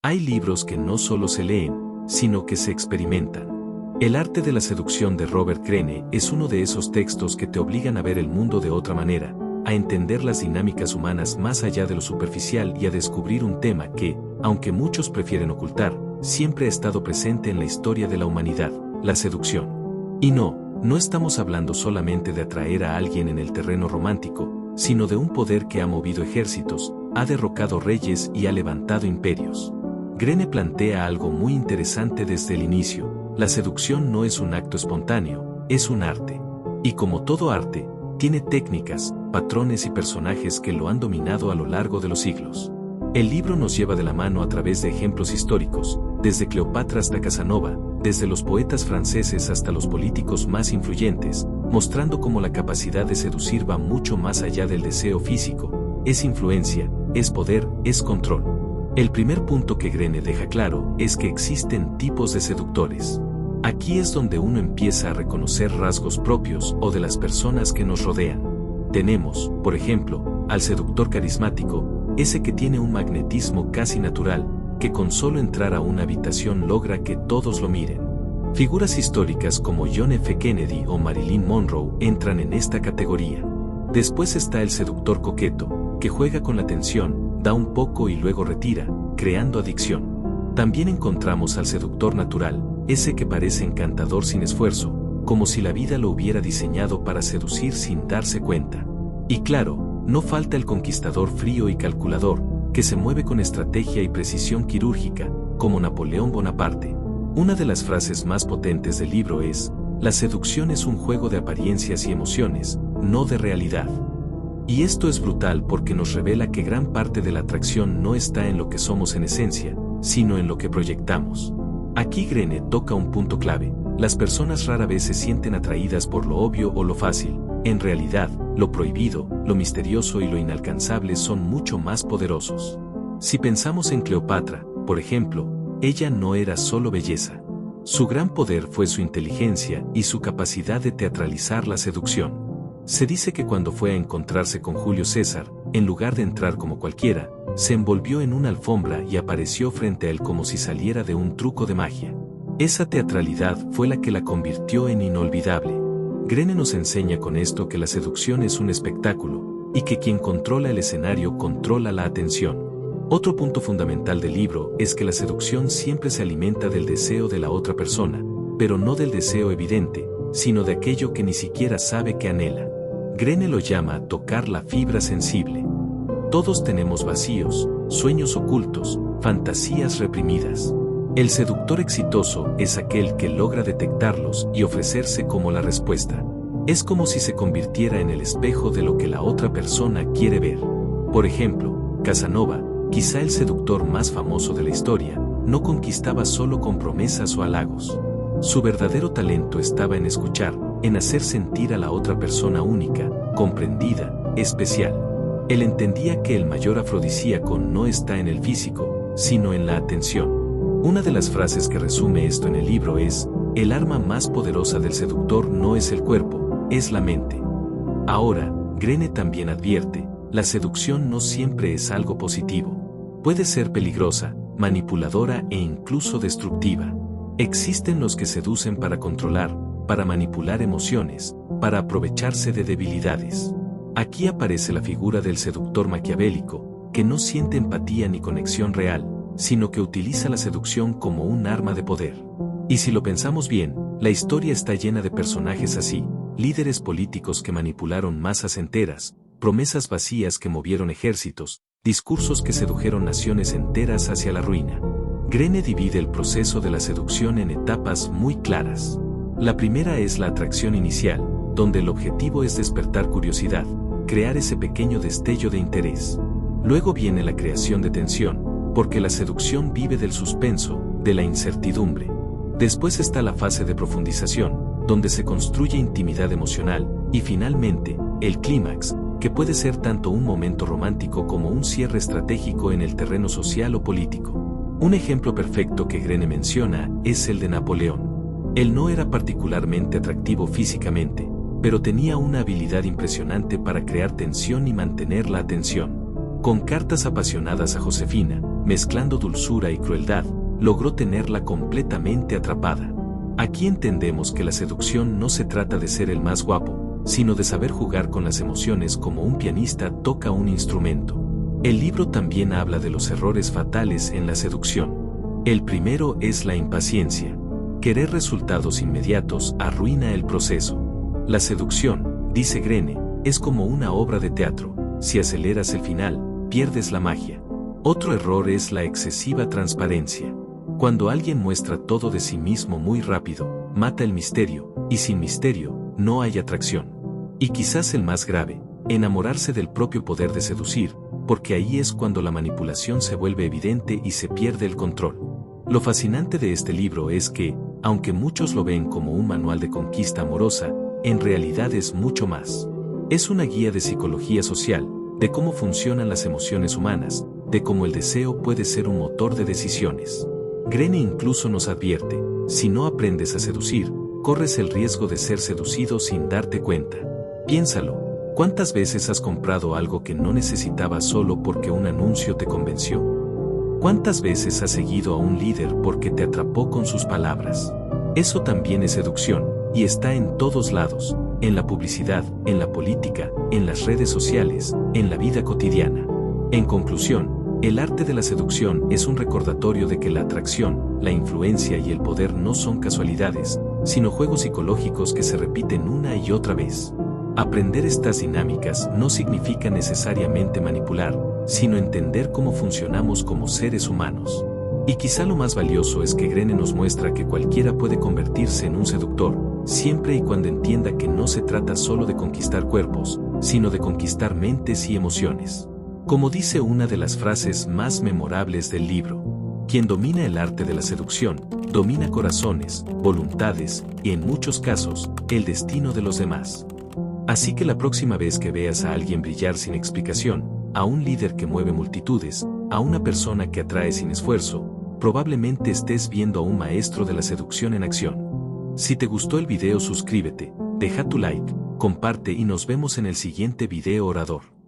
Hay libros que no solo se leen, sino que se experimentan. El arte de la seducción de Robert Greene es uno de esos textos que te obligan a ver el mundo de otra manera, a entender las dinámicas humanas más allá de lo superficial y a descubrir un tema que, aunque muchos prefieren ocultar, siempre ha estado presente en la historia de la humanidad, la seducción. Y no estamos hablando solamente de atraer a alguien en el terreno romántico, sino de un poder que ha movido ejércitos, ha derrocado reyes y ha levantado imperios. Greene plantea algo muy interesante desde el inicio: la seducción no es un acto espontáneo, es un arte. Y como todo arte, tiene técnicas, patrones y personajes que lo han dominado a lo largo de los siglos. El libro nos lleva de la mano a través de ejemplos históricos, desde Cleopatra hasta Casanova, desde los poetas franceses hasta los políticos más influyentes, mostrando cómo la capacidad de seducir va mucho más allá del deseo físico, es influencia, es poder, es control. El primer punto que Greene deja claro es que existen tipos de seductores. Aquí es donde uno empieza a reconocer rasgos propios o de las personas que nos rodean. Tenemos, por ejemplo, al seductor carismático, ese que tiene un magnetismo casi natural, que con solo entrar a una habitación logra que todos lo miren. Figuras históricas como John F. Kennedy o Marilyn Monroe entran en esta categoría. Después está el seductor coqueto, que juega con la tensión, da un poco y luego retira, creando adicción. También encontramos al seductor natural, ese que parece encantador sin esfuerzo, como si la vida lo hubiera diseñado para seducir sin darse cuenta. Y claro, no falta el conquistador frío y calculador, que se mueve con estrategia y precisión quirúrgica, como Napoleón Bonaparte. Una de las frases más potentes del libro es: la seducción es un juego de apariencias y emociones, no de realidad. Y esto es brutal porque nos revela que gran parte de la atracción no está en lo que somos en esencia, sino en lo que proyectamos. Aquí Greene toca un punto clave: las personas rara vez se sienten atraídas por lo obvio o lo fácil. En realidad, lo prohibido, lo misterioso y lo inalcanzable son mucho más poderosos. Si pensamos en Cleopatra, por ejemplo, ella no era solo belleza. Su gran poder fue su inteligencia y su capacidad de teatralizar la seducción. Se dice que cuando fue a encontrarse con Julio César, en lugar de entrar como cualquiera, se envolvió en una alfombra y apareció frente a él como si saliera de un truco de magia. Esa teatralidad fue la que la convirtió en inolvidable. Greene nos enseña con esto que la seducción es un espectáculo, y que quien controla el escenario controla la atención. Otro punto fundamental del libro es que la seducción siempre se alimenta del deseo de la otra persona, pero no del deseo evidente, sino de aquello que ni siquiera sabe que anhela. Greene lo llama tocar la fibra sensible. Todos tenemos vacíos, sueños ocultos, fantasías reprimidas. El seductor exitoso es aquel que logra detectarlos y ofrecerse como la respuesta. Es como si se convirtiera en el espejo de lo que la otra persona quiere ver. Por ejemplo, Casanova, quizá el seductor más famoso de la historia, no conquistaba solo con promesas o halagos. Su verdadero talento estaba en escuchar, en hacer sentir a la otra persona única, comprendida, especial. Él entendía que el mayor afrodisíaco no está en el físico, sino en la atención. Una de las frases que resume esto en el libro es: el arma más poderosa del seductor no es el cuerpo, es la mente. Ahora, Greene también advierte: la seducción no siempre es algo positivo. Puede ser peligrosa, manipuladora e incluso destructiva. Existen los que seducen para controlar, para manipular emociones, para aprovecharse de debilidades. Aquí aparece la figura del seductor maquiavélico, que no siente empatía ni conexión real, sino que utiliza la seducción como un arma de poder. Y si lo pensamos bien, la historia está llena de personajes así: líderes políticos que manipularon masas enteras, promesas vacías que movieron ejércitos, discursos que sedujeron naciones enteras hacia la ruina. Greene divide el proceso de la seducción en etapas muy claras. La primera es la atracción inicial, donde el objetivo es despertar curiosidad, crear ese pequeño destello de interés. Luego viene la creación de tensión, porque la seducción vive del suspenso, de la incertidumbre. Después está la fase de profundización, donde se construye intimidad emocional, y finalmente, el clímax, que puede ser tanto un momento romántico como un cierre estratégico en el terreno social o político. Un ejemplo perfecto que Greene menciona es el de Napoleón. Él no era particularmente atractivo físicamente, pero tenía una habilidad impresionante para crear tensión y mantener la atención. Con cartas apasionadas a Josefina, mezclando dulzura y crueldad, logró tenerla completamente atrapada. Aquí entendemos que la seducción no se trata de ser el más guapo, sino de saber jugar con las emociones como un pianista toca un instrumento. El libro también habla de los errores fatales en la seducción. El primero es la impaciencia. Querer resultados inmediatos arruina el proceso. La seducción, dice Greene, es como una obra de teatro. Si aceleras el final, pierdes la magia. Otro error es la excesiva transparencia. Cuando alguien muestra todo de sí mismo muy rápido, mata el misterio, y sin misterio, no hay atracción. Y quizás el más grave, enamorarse del propio poder de seducir, porque ahí es cuando la manipulación se vuelve evidente y se pierde el control. Lo fascinante de este libro es que, aunque muchos lo ven como un manual de conquista amorosa, en realidad es mucho más. Es una guía de psicología social, de cómo funcionan las emociones humanas, de cómo el deseo puede ser un motor de decisiones. Greene incluso nos advierte, si no aprendes a seducir, corres el riesgo de ser seducido sin darte cuenta. Piénsalo, ¿cuántas veces has comprado algo que no necesitabas solo porque un anuncio te convenció? ¿Cuántas veces has seguido a un líder porque te atrapó con sus palabras? Eso también es seducción, y está en todos lados, en la publicidad, en la política, en las redes sociales, en la vida cotidiana. En conclusión, el arte de la seducción es un recordatorio de que la atracción, la influencia y el poder no son casualidades, sino juegos psicológicos que se repiten una y otra vez. Aprender estas dinámicas no significa necesariamente manipular, sino entender cómo funcionamos como seres humanos. Y quizá lo más valioso es que Greene nos muestra que cualquiera puede convertirse en un seductor, siempre y cuando entienda que no se trata solo de conquistar cuerpos, sino de conquistar mentes y emociones. Como dice una de las frases más memorables del libro, quien domina el arte de la seducción, domina corazones, voluntades, y en muchos casos, el destino de los demás. Así que la próxima vez que veas a alguien brillar sin explicación, a un líder que mueve multitudes, a una persona que atrae sin esfuerzo, probablemente estés viendo a un maestro de la seducción en acción. Si te gustó el video, suscríbete, deja tu like, comparte y nos vemos en el siguiente video orador.